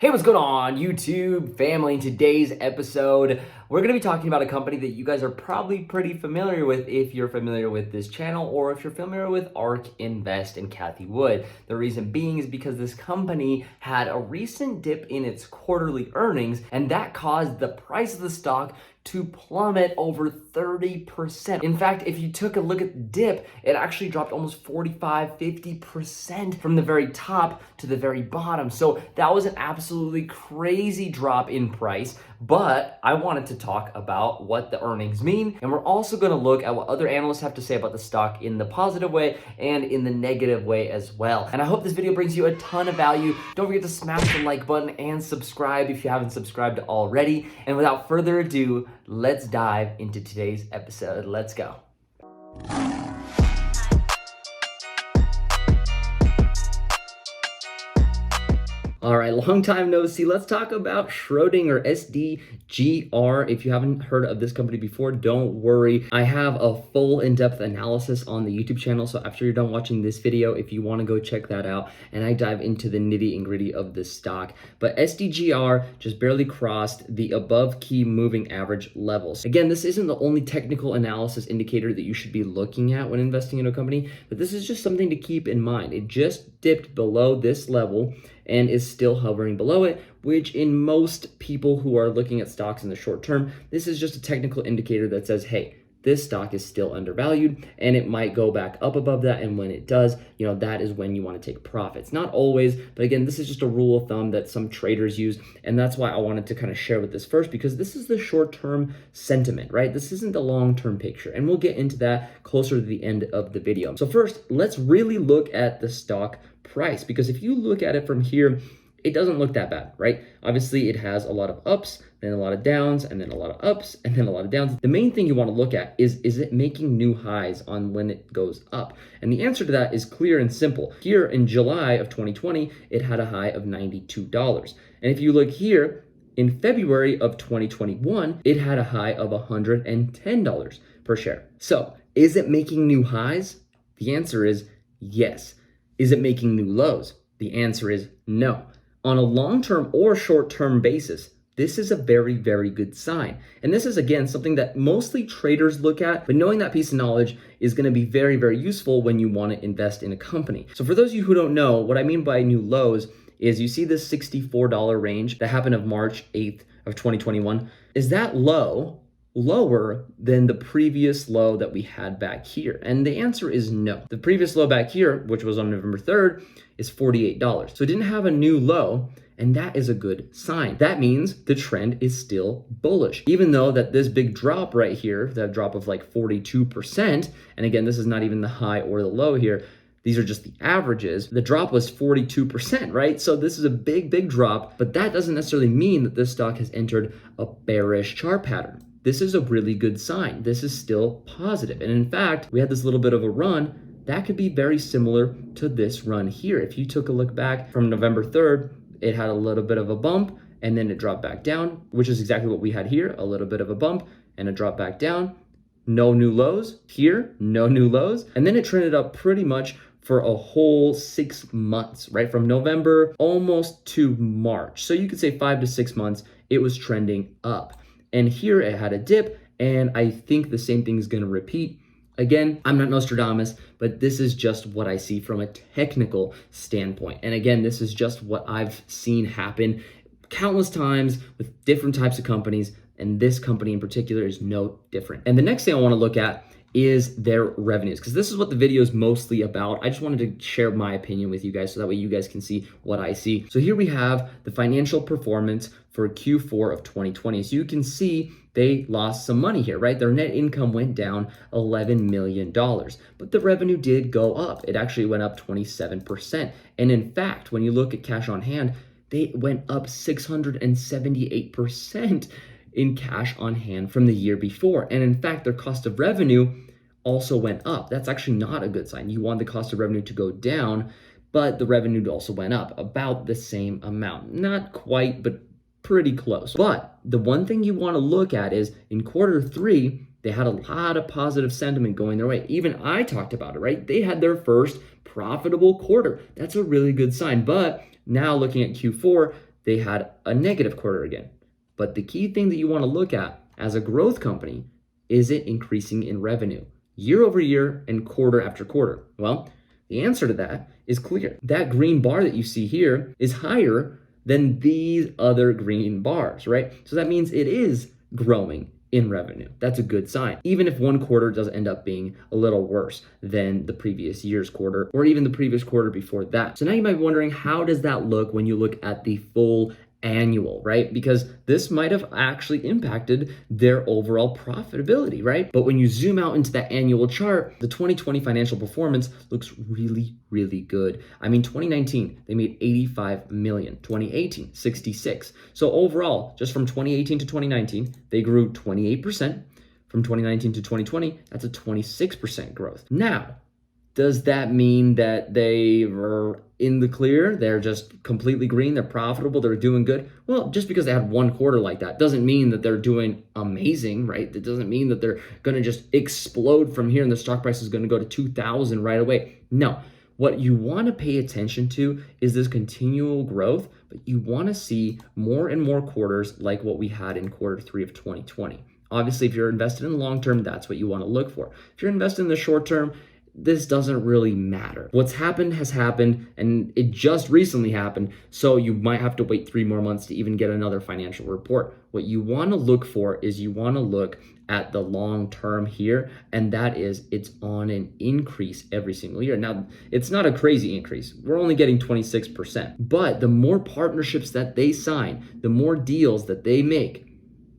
Hey, what's going on, YouTube family? In today's episode, we're going to be talking about a company that you guys are probably pretty familiar with if you're familiar with this channel or if you're familiar with ARK Invest and Cathie Wood. The reason being is because this company had a recent dip in its quarterly earnings, and that caused the price of the stock to plummet over 30%. In fact, if you took a look at the dip, it actually dropped almost 45-50% from the very top to the very bottom. So that was an absolutely crazy drop in price. But I wanted to talk about what the earnings mean, and we're also going to look at what other analysts have to say about the stock in the positive way and in the negative way as well. And I hope this video brings you a ton of value. Don't forget to smash the like button and subscribe if you haven't subscribed already. And without further ado, let's dive into today's episode. Let's go. All right, long time no see. Let's talk about Schrodinger, SDGR. If you haven't heard of this company before, don't worry. I have a full in-depth analysis on the YouTube channel. So after you're done watching this video, if you want to go check that out, and I dive into the nitty and gritty of this stock. But SDGR just barely crossed the above key moving average levels. Again, this isn't the only technical analysis indicator that you should be looking at when investing in a company, but this is just something to keep in mind. It just dipped below this level and is still hovering below it, which in most people who are looking at stocks in the short term, this is just a technical indicator that says, hey, this stock is still undervalued and it might go back up above that. And when it does, that is when you want to take profits. Not always, but again, this is just a rule of thumb that some traders use. And that's why I wanted to kind of share with this first, because this is the short-term sentiment, right? This isn't the long-term picture. And we'll get into that closer to the end of the video. So first, let's really look at the stock price, because if you look at it from here, it doesn't look that bad, right? Obviously, it has a lot of ups, then a lot of downs, and then a lot of ups, and then a lot of downs. The main thing you want to look at is it making new highs on when it goes up? And the answer to that is clear and simple. Here in July of 2020, it had a high of $92. And if you look here, in February of 2021, it had a high of $110 per share. So is it making new highs? The answer is yes. Is it making new lows? The answer is no. On a long-term or short-term basis, this is a very, very good sign. And this is, again, something that mostly traders look at, but knowing that piece of knowledge is going to be very, very useful when you want to invest in a company. So for those of you who don't know, what I mean by new lows is you see this $64 range that happened of March 8th of 2021. Is that low lower than the previous low that we had back here? And the answer is no. The previous low back here, which was on November 3rd, is $48. So it didn't have a new low, and that is a good sign. That means the trend is still bullish. Even though that this big drop right here, that drop of like 42%, and again, this is not even the high or the low here, these are just the averages. The drop was 42%, right? So this is a big, big drop, but that doesn't necessarily mean that this stock has entered a bearish chart pattern. This is a really good sign. This is still positive. And in fact, we had this little bit of a run that could be very similar to this run here. If you took a look back from November 3rd, it had a little bit of a bump and then it dropped back down, which is exactly what we had here, a little bit of a bump and a drop back down. No new lows here, no new lows. And then it trended up pretty much for a whole 6 months, right? From November almost to March. So you could say 5 to 6 months, it was trending up. And here it had a dip, and I think the same thing is going to repeat. Again, I'm not Nostradamus, but this is just what I see from a technical standpoint. And again, this is just what I've seen happen countless times with different types of companies, and this company in particular is no different. And the next thing I want to look at is their revenues, because this is what the video is mostly about. I just wanted to share my opinion with you guys so that way you guys can see what I see. So here we have the financial performance for Q4 of 2020. So you can see they lost some money here, right? Their net income went down $11 million, but the revenue did go up. It actually went up 27%. And in fact, when you look at cash on hand, they went up 678% in cash on hand from the year before. And in fact, their cost of revenue also went up. That's actually not a good sign. You want the cost of revenue to go down, but the revenue also went up about the same amount. Not quite, but pretty close. But the one thing you want to look at is in Q3, they had a lot of positive sentiment going their way. Even I talked about it, right? They had their first profitable quarter. That's a really good sign. But now looking at Q4, they had a negative quarter again. But the key thing that you want to look at as a growth company, is it increasing in revenue year over year and quarter after quarter? Well, the answer to that is clear. That green bar that you see here is higher than these other green bars, right? So that means it is growing in revenue. That's a good sign. Even if one quarter does end up being a little worse than the previous year's quarter or even the previous quarter before that. So now you might be wondering, how does that look when you look at the full annual, right? Because this might have actually impacted their overall profitability, right? But when you zoom out into that annual chart, the 2020 financial performance looks really, really good. I mean, 2019, they made 85 million, 2018, 66. So overall, just from 2018 to 2019, they grew 28%. From 2019 to 2020, that's a 26% growth. Now, does that mean that they were in the clear? They're just completely green, they're profitable, they're doing good? Well, just because they had one quarter like that doesn't mean that they're doing amazing, right? It doesn't mean that they're gonna just explode from here and the stock price is gonna go to 2,000 right away. No, what you wanna pay attention to is this continual growth, but you wanna see more and more quarters like what we had in quarter 3 of 2020. Obviously, if you're invested in the long term, that's what you wanna look for. If you're invested in the short term, this doesn't really matter. What's happened has happened, and it just recently happened, so you might have to wait 3 more months to even get another financial report. What you want to look for is you want to look at the long term here, and that is it's on an increase every single year. Now, it's not a crazy increase. We're only getting 26%, but the more partnerships that they sign, the more deals that they make,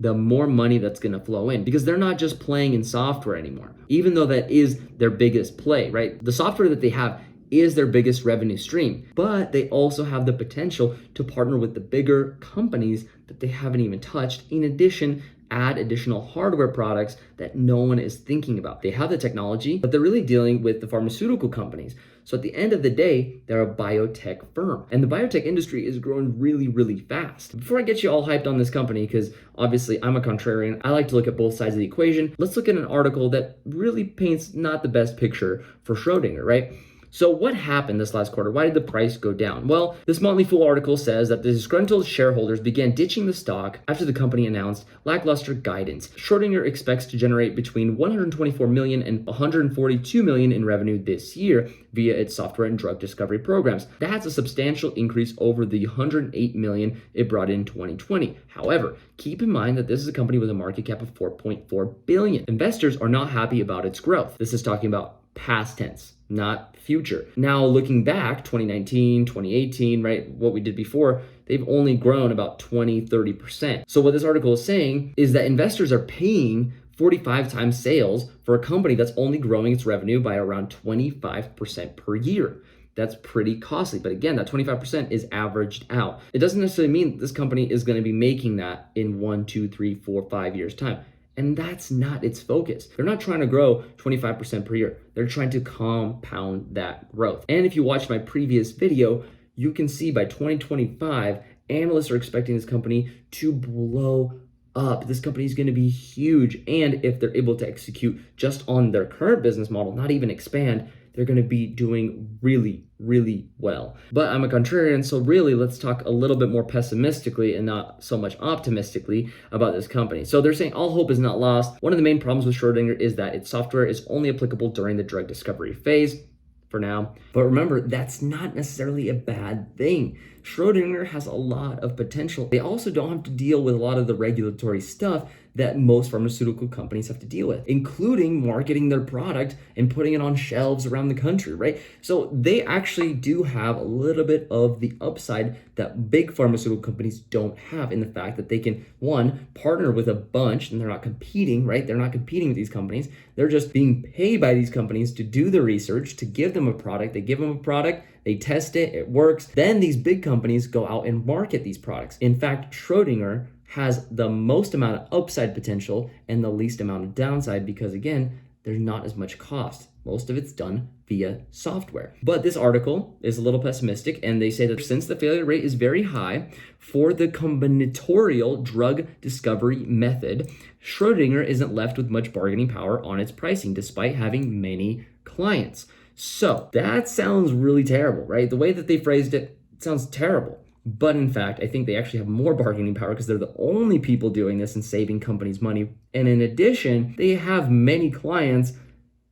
the more money that's going to flow in, because they're not just playing in software anymore, even though that is their biggest play, right? The software that they have is their biggest revenue stream, but they also have the potential to partner with the bigger companies that they haven't even touched. In addition, add additional hardware products that no one is thinking about. They have the technology, but they're really dealing with the pharmaceutical companies. So at the end of the day, they're a biotech firm. And the biotech industry is growing really, really fast. Before I get you all hyped on this company, because obviously I'm a contrarian, I like to look at both sides of the equation. Let's look at an article that really paints not the best picture for Schrodinger, right? So what happened this last quarter? Why did the price go down? Well, this Motley Fool article says that the disgruntled shareholders began ditching the stock after the company announced lackluster guidance. Schrodinger expects to generate between 124 million and 142 million in revenue this year via its software and drug discovery programs. That's a substantial increase over the 108 million it brought in 2020. However, keep in mind that this is a company with a market cap of 4.4 billion. Investors are not happy about its growth. This is talking about past tense, not future. Now, looking back, 2019, 2018, right, what we did before, they've only grown about 20, 30%. So what this article is saying is that investors are paying 45 times sales for a company that's only growing its revenue by around 25% per year. That's pretty costly. But again, that 25% is averaged out. It doesn't necessarily mean this company is going to be making that in 1, 2, 3, 4, 5 years' time. And that's not its focus. They're not trying to grow 25% per year. They're trying to compound that growth. And if you watched my previous video, you can see by 2025, analysts are expecting this company to blow up. This company is going to be huge. And if they're able to execute just on their current business model, not even expand, they're going to be doing really, really well. But I'm a contrarian, so really let's talk a little bit more pessimistically and not so much optimistically about this company. So they're saying all hope is not lost. One of the main problems with Schrodinger is that its software is only applicable during the drug discovery phase for now. But remember, that's not necessarily a bad thing. Schrodinger has a lot of potential. They also don't have to deal with a lot of the regulatory stuff that most pharmaceutical companies have to deal with, including marketing their product and putting it on shelves around the country, right? So they actually do have a little bit of the upside that big pharmaceutical companies don't have, in the fact that they can, one, partner with a bunch, and they're not competing, right? They're not competing with these companies. They're just being paid by these companies to do the research, to give them a product. They give them a product, they test it, it works. Then these big companies go out and market these products. In fact, Schrodinger has the most amount of upside potential and the least amount of downside because, again, there's not as much cost. Most of it's done via software. But this article is a little pessimistic, and they say that since the failure rate is very high for the combinatorial drug discovery method, Schrodinger isn't left with much bargaining power on its pricing, despite having many clients. So that sounds really terrible, right? The way that they phrased it sounds terrible. But in fact, I think they actually have more bargaining power because they're the only people doing this and saving companies money. And in addition, they have many clients.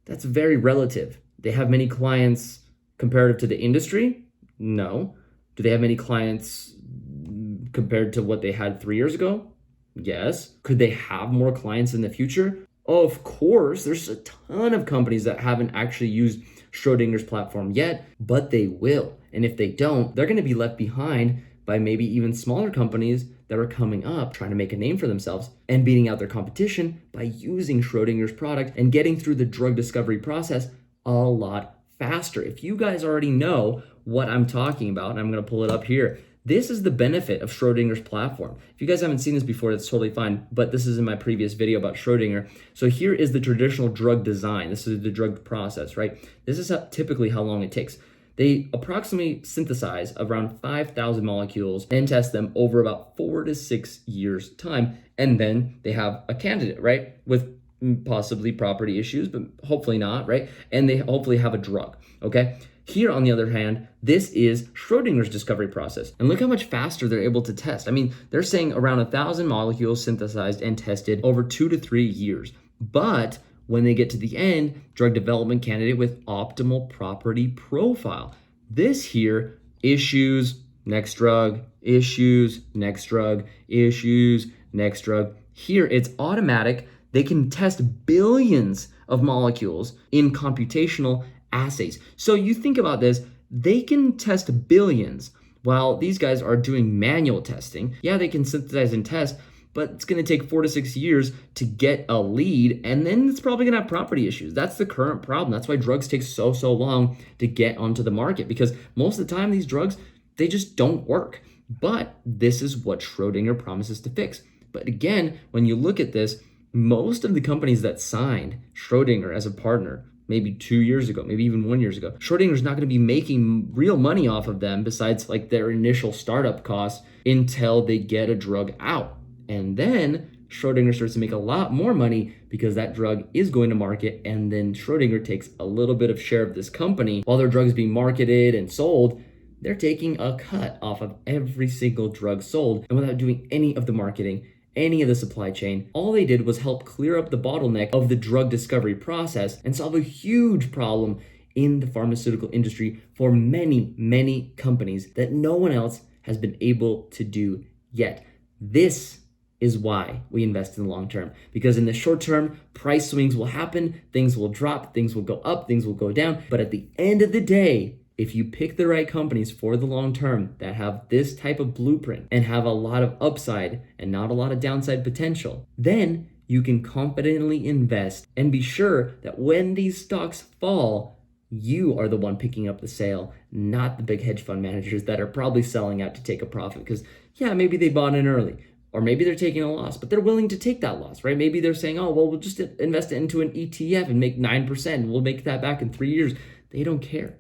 That's very relative. They have many clients comparative to the industry? No. Do they have many clients compared to what they had 3 years ago? Yes. Could they have more clients in the future? Of course. There's a ton of companies that haven't actually used Schrodinger's platform yet, but they will. And if they don't, they're going to be left behind by maybe even smaller companies that are coming up trying to make a name for themselves and beating out their competition by using Schrodinger's product and getting through the drug discovery process a lot faster. If you guys already know what I'm talking about, and I'm going to pull it up here, this is the benefit of Schrodinger's platform. If you guys haven't seen this before, that's totally fine, but this is in my previous video about Schrodinger. So here is the traditional drug design. This is the drug process, right? This is typically how long it takes. They approximately synthesize around 5,000 molecules and test them over about 4 to 6 years time. And then they have a candidate, right? With possibly property issues, but hopefully not, right? And they hopefully have a drug, okay? Here, on the other hand, this is Schrodinger's discovery process. And look how much faster they're able to test. I mean, they're saying around 1,000 molecules synthesized and tested over 2 to 3 years. But when they get to the end, drug development candidate with optimal property profile. This here, issues, next drug, issues, next drug, issues, next drug. Here, it's automatic. They can test billions of molecules in computational assays. So you think about this, they can test billions while these guys are doing manual testing. Yeah, they can synthesize and test, but it's going to take 4 to 6 years to get a lead, and then it's probably going to have property issues. That's the current problem. That's why drugs take so long to get onto the market, because most of the time these drugs, they just don't work. But this is what Schrodinger promises to fix. But again, when you look at this, most of the companies that signed Schrodinger as a partner, maybe 2 years ago, maybe even 1 year ago, Schrodinger's not going to be making real money off of them besides like their initial startup costs until they get a drug out. And then Schrodinger starts to make a lot more money because that drug is going to market, and then Schrodinger takes a little bit of share of this company. While their drug is being marketed and sold, they're taking a cut off of every single drug sold, and without doing any of the marketing, any of the supply chain. All they did was help clear up the bottleneck of the drug discovery process and solve a huge problem in the pharmaceutical industry for many companies that no one else has been able to do yet. This is why we invest in the long term, because in the short term, price swings will happen, things will drop, things will go up, things will go down. But at the end of the day, if you pick the right companies for the long term that have this type of blueprint and have a lot of upside and not a lot of downside potential, then you can confidently invest and be sure that when these stocks fall, you are the one picking up the sale, not the big hedge fund managers that are probably selling out to take a profit. Because yeah, maybe they bought in early, or maybe they're taking a loss, but they're willing to take that loss, right? Maybe they're saying, oh, well, we'll just invest it into an ETF and make 9%. We'll make that back in 3 years. They don't care.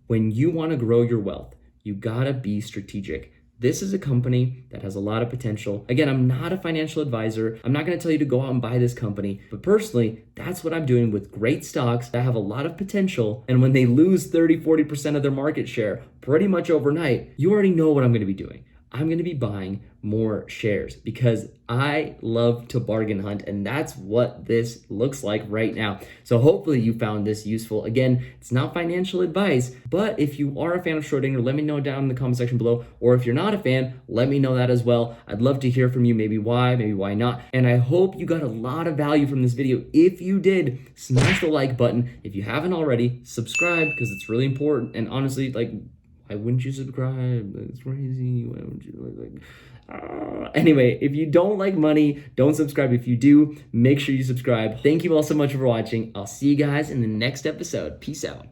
When you want to grow your wealth, you gotta be strategic. This is a company that has a lot of potential. Again, I'm not a financial advisor. I'm not gonna tell you to go out and buy this company, but personally, that's what I'm doing with great stocks that have a lot of potential. And when they lose 30-40% of their market share pretty much overnight, you already know what I'm gonna be doing. I'm going to be buying more shares because I love to bargain hunt, and that's what this looks like right now. So hopefully you found this useful. Again, it's not financial advice, but if you are a fan of Schrodinger, let me know down in the comment section below, or if you're not a fan, let me know that as well. I'd love to hear from you, maybe why not. And I hope you got a lot of value from this video. If you did, smash the like button. If you haven't already, subscribe because it's really important. And honestly, like, why wouldn't you subscribe? It's crazy. Why wouldn't you Anyway, if you don't like money, don't subscribe. If you do, make sure you subscribe. Thank you all so much for watching. I'll see you guys in the next episode. Peace out.